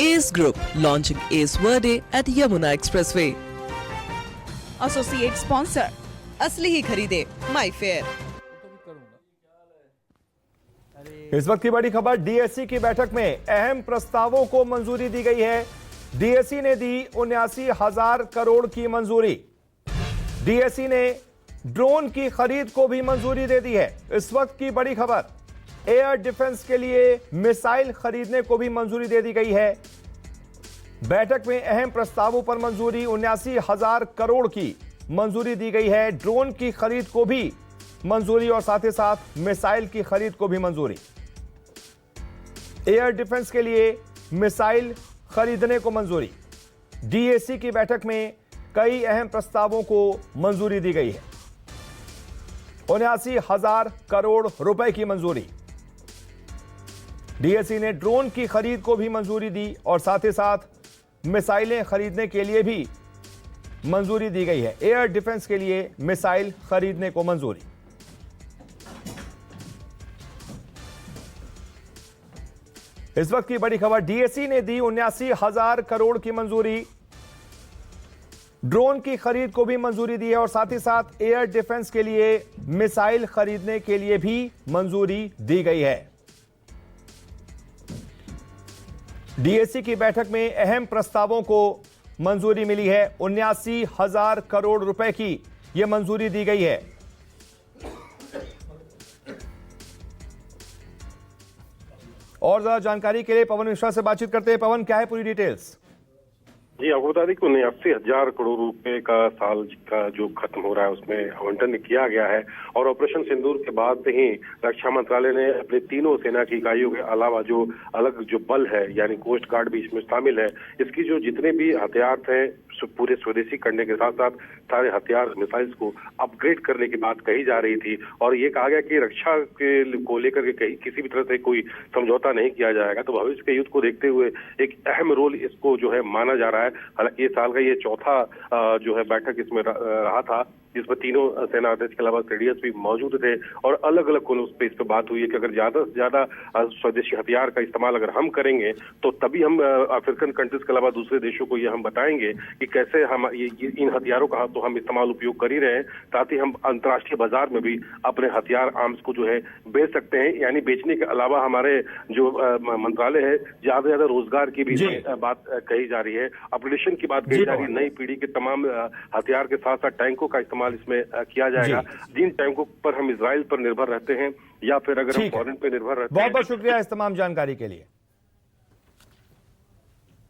Ace Group launching Ace Verde at Yamuna Expressway. Associate sponsor असली ही खरीदे माई fair. इस वक्त की बड़ी खबर, डीएससी की बैठक में अहम प्रस्तावों को मंजूरी दी गई है। डीएससी ने दी 79,000 करोड़ की मंजूरी। डीएससी ने ड्रोन की खरीद को भी मंजूरी दे दी है। इस वक्त की बड़ी खबर, एयर डिफेंस के लिए मिसाइल खरीदने को भी मंजूरी दे दी गई है। बैठक में अहम प्रस्तावों पर मंजूरी, 79,000 करोड़ की मंजूरी दी गई है। ड्रोन की खरीद को भी मंजूरी और साथ ही साथ मिसाइल की खरीद को भी मंजूरी। एयर डिफेंस के लिए मिसाइल खरीदने को मंजूरी। डीएससी की बैठक में कई अहम प्रस्तावों को मंजूरी दी गई है। 79,000 करोड़ रुपए की मंजूरी। डीएससी ने ड्रोन की खरीद को भी मंजूरी दी और साथ ही साथ मिसाइलें खरीदने के लिए भी मंजूरी दी गई है। एयर डिफेंस के लिए मिसाइल खरीदने को मंजूरी। इस वक्त की बड़ी खबर, डीएससी ने दी 79,000 करोड़ की मंजूरी। ड्रोन की खरीद को भी मंजूरी दी है और साथ ही साथ एयर डिफेंस के लिए मिसाइल खरीदने के लिए भी मंजूरी दी गई है। डीएससी की बैठक में अहम प्रस्तावों को मंजूरी मिली है। 79,000 करोड़ रुपए की यह मंजूरी दी गई है। और ज्यादा जानकारी के लिए पवन मिश्रा से बातचीत करते हैं। पवन, क्या है पूरी डिटेल्स? जी, आपको बता दें कि 79,000 करोड़ रुपए का साल का जो खत्म हो रहा है उसमें आवंटन किया गया है और ऑपरेशन सिंदूर के बाद से ही रक्षा मंत्रालय ने अपने तीनों सेना की इकाइयों के अलावा जो अलग जो बल है यानी कोस्ट गार्ड भी इसमें शामिल है, इसकी जो जितने भी हथियार थे पूरे स्वदेशी करने के साथ साथ सारे हथियार मिसाइल्स को अपग्रेड करने की बात कही जा रही थी और ये कहा गया कि रक्षा के को लेकर के किसी भी तरह से कोई समझौता नहीं किया जाएगा। तो भविष्य के युद्ध को देखते हुए एक अहम रोल इसको जो है माना जा रहा है। हालांकि इस साल का ये चौथा जो है बैठक इसमें रहा था जिसमें तीनों सेना अध्यक्ष के अलावा सीडीएस भी मौजूद थे और अलग अलग कोनों पे इस पर बात हुई है कि अगर ज्यादा से ज्यादा स्वदेशी हथियार का इस्तेमाल अगर हम करेंगे तो तभी हम अफ्रीकन कंट्रीज के अलावा दूसरे देशों को ये हम बताएंगे कि कैसे हम इन हथियारों का तो हम इस्तेमाल उपयोग कर ही रहे हैं, साथ ही हम अंतर्राष्ट्रीय बाजार में भी अपने हथियार आर्म्स को जो है बेच सकते हैं। यानी बेचने के अलावा हमारे जो मंत्रालय है ज्यादा से ज्यादा रोजगार की भी बात कही जा रही है, अपग्रेडेशन की बात कही जा रही है। नई पीढ़ी के तमाम हथियार के साथ साथ टैंकों का इस्तेमाल इसमें किया जाएगा। जिन टैंकों पर हम इजराइल पर निर्भर रहते हैं या फिर अगर हम फॉरेन पे निर्भर रहते हैं। बहुत बहुत शुक्रिया इस तमाम जानकारी के लिए।